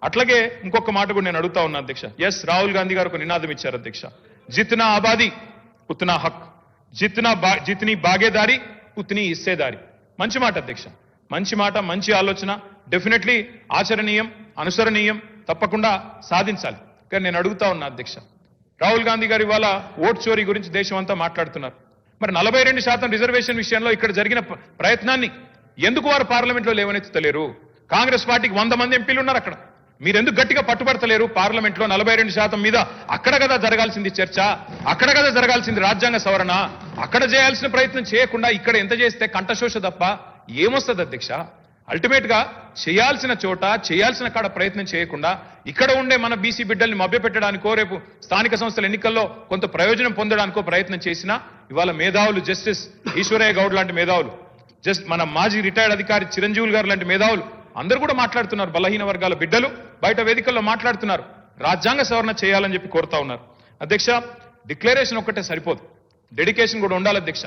అట్లాగే ఇంకొక మాట కూడా నేను అడుగుతా ఉన్నా అధ్యక్ష. ఎస్, రాహుల్ గాంధీ గారు ఒక నినాదం ఇచ్చారు అధ్యక్ష. జిత్నా ఆబాదీ ఉత్నా హక్, జిత్నీ బాగేదారి ఉత్నీ హిస్సేదారి. మంచి మాట అధ్యక్ష, మంచి మాట, మంచి ఆలోచన, డెఫినెట్లీ ఆచరణీయం, అనుసరణీయం, తప్పకుండా సాధించాలి. కానీ నేను అడుగుతా ఉన్నా అధ్యక్ష, రాహుల్ గాంధీ గారు ఇవాళ ఓట్ చోరీ గురించి దేశం అంతా మాట్లాడుతున్నారు. మరి 42% రిజర్వేషన్ విషయంలో ఇక్కడ జరిగిన ప్రయత్నాన్ని ఎందుకు వారు పార్లమెంట్లో లేవనెత్తలేరు? కాంగ్రెస్ పార్టీకి 100 మంది ఎంపీలు ఉన్నారు అక్కడ. మీరెందుకు గట్టిగా పట్టుబడతలేరు? పార్లమెంట్లో 42% మీద అక్కడ కదా జరగాల్సింది చర్చ, అక్కడ కదా జరగాల్సింది రాజ్యాంగ సవరణ. అక్కడ చేయాల్సిన ప్రయత్నం చేయకుండా ఇక్కడ ఎంత చేస్తే కంఠశోష తప్ప ఏమొస్తుంది అధ్యక్ష? అల్టిమేట్ గా చేయాల్సిన చోట చేయాల్సిన కాడ ప్రయత్నం చేయకుండా ఇక్కడ ఉండే మన బీసీ బిడ్డల్ని మభ్యపెట్టడానికో రేపు స్థానిక సంస్థల ఎన్నికల్లో కొంత ప్రయోజనం పొందడానికో ప్రయత్నం చేసినా ఇవాళ మేధావులు, జస్టిస్ ఈశ్వరయ్య గౌడ్ లాంటి మేధావులు, మన మాజీ రిటైర్డ్ అధికారి చిరంజీవులు గారు లాంటి మేధావులు అందరూ కూడా మాట్లాడుతున్నారు. బలహీన వర్గాల బిడ్డలు బయట వేదికల్లో మాట్లాడుతున్నారు. రాజ్యాంగ సవరణ చేయాలని చెప్పి కోరుతా ఉన్నారు. అధ్యక్ష, డిక్లరేషన్ ఒక్కటే సరిపోదు, డెడికేషన్ కూడా ఉండాలి అధ్యక్ష.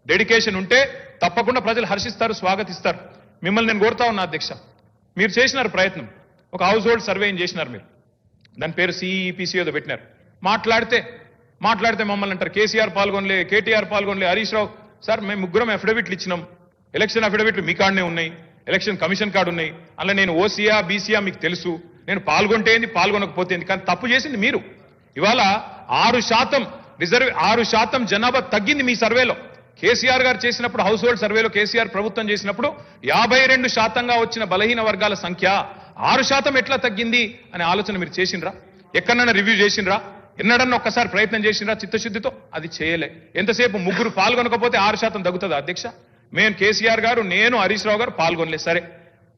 డెడికేషన్ ఉంటే తప్పకుండా ప్రజలు హర్షిస్తారు, స్వాగతిస్తారు. మిమ్మల్ని నేను కోరుతా ఉన్నా అధ్యక్ష, మీరు చేసినారు ప్రయత్నం, ఒక హౌస్ హోల్డ్ సర్వేని చేసినారు మీరు, దాని పేరు సిఈపిసి ఏదో పెట్టినారు. మాట్లాడితే మమ్మల్ని అంటారు కేసీఆర్ పాల్గొనలే, కేటీఆర్ పాల్గొనలే, హరీష్ రావు. సార్ మేము ముగ్గురం అఫిడవిట్లు ఇచ్చినాం, ఎలక్షన్ అఫిడవిట్లు మీ కాడనే ఉన్నాయి, ఎలక్షన్ కమిషన్ కార్డు ఉన్నాయి. అలా నేను ఓసీయా బీసీయా మీకు తెలుసు, నేను పాల్గొంటే ఏంది పాల్గొనకపోతే ఏంది. కానీ తప్పు చేసింది మీరు. ఇవాళ 6% జనాభా తగ్గింది మీ సర్వేలో. కేసీఆర్ గారు చేసినప్పుడు, హౌస్ హోల్డ్ సర్వేలో కేసీఆర్ ప్రభుత్వం చేసినప్పుడు 52%గా వచ్చిన బలహీన వర్గాల సంఖ్య 6% ఎట్లా తగ్గింది అనే ఆలోచన మీరు చేసిండ్రా? ఎక్కడన్నా రివ్యూ చేసిండ్రా? ఎన్నడన్నా ఒక్కసారి ప్రయత్నం చేసిండ్రా చిత్తశుద్ధితో? అది చేయలే. ఎంతసేపు ముగ్గురు పాల్గొనకపోతే 6% తగ్గుతుంది అధ్యక్ష? మేము కేసీఆర్ గారు, నేను, హరీష్ రావు గారు పాల్గొనలేదు. సరే,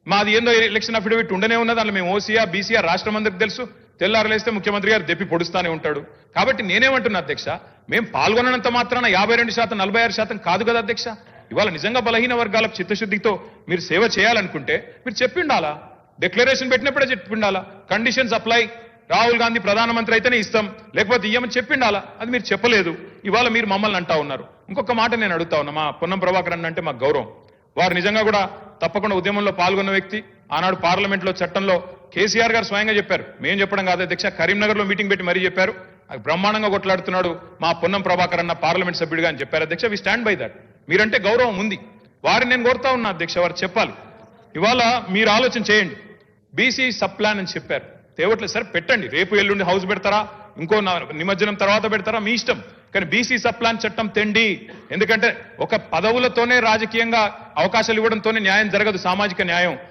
మాది ఏందో ఎలక్షన్ అఫిడవిట్ ఉండనే ఉన్నది, అందులో మేము ఓసీఆర్ బీసీఆర్ రాష్ట్రం అందరికి తెలుసు. తెల్లారలేస్తే ముఖ్యమంత్రి గారు దెప్పి పొడుస్తానే ఉంటాడు. కాబట్టి నేనేమంటున్నా అధ్యక్ష, మేము పాల్గొనంత మాత్రాన 52%, 46% కాదు కదా అధ్యక్ష. ఇవాళ నిజంగా బలహీన వర్గాలకు చిత్తశుద్ధితో మీరు సేవ చేయాలనుకుంటే మీరు చెప్పిండాలా, డిక్లరేషన్ పెట్టినప్పుడే చెప్పిండాలా. కండిషన్స్ అప్లై, రాహుల్ గాంధీ ప్రధానమంత్రి అయితేనే ఇస్తాం, లేకపోతే ఇయ్యమని చెప్పిండాలా. అది మీరు చెప్పలేదు. ఇవాళ మీరు మమ్మల్ని అంటా ఉన్నారు. ఇంకొక మాట నేను అడుగుతా ఉన్నా, మా పొన్నం ప్రభాకర్ అన్న అంటే మాకు గౌరవం. వారు నిజంగా కూడా తప్పకుండా ఉద్యమంలో పాల్గొన్న వ్యక్తి. ఆనాడు పార్లమెంట్లో చట్టంలో కేసీఆర్ గారు స్వయంగా చెప్పారు, మేము చెప్పడం కాదు అధ్యక్ష, కరీంనగర్ లో మీటింగ్ పెట్టి మరీ చెప్పారు. బ్రహ్మాండంగా కొట్లాడుతున్నాడు మా పొన్నం ప్రభాకర్ అన్న పార్లమెంట్ సభ్యుడిగా అని చెప్పారు అధ్యక్ష. We stand by that. మీరంటే గౌరవం ఉంది. వారిని నేను కోరుతా ఉన్నా అధ్యక్ష, వారు చెప్పాలి. ఇవాళ మీరు ఆలోచన చేయండి. బీసీ సబ్ ప్లాన్ అని చెప్పారు, తేవట్లేదు సార్, పెట్టండి. రేపు ఎల్లుండి హౌస్ పెడతారా, ఇంకో నిమజ్జనం తర్వాత పెడతారా, మీ ఇష్టం. కానీ బీసీ సబ్ ప్లాన్ చట్టం తెండి. ఎందుకంటే ఒక పదవులతోనే రాజకీయంగా అవకాశాలు ఇవ్వడంతోనే న్యాయం జరగదు, సామాజిక న్యాయం.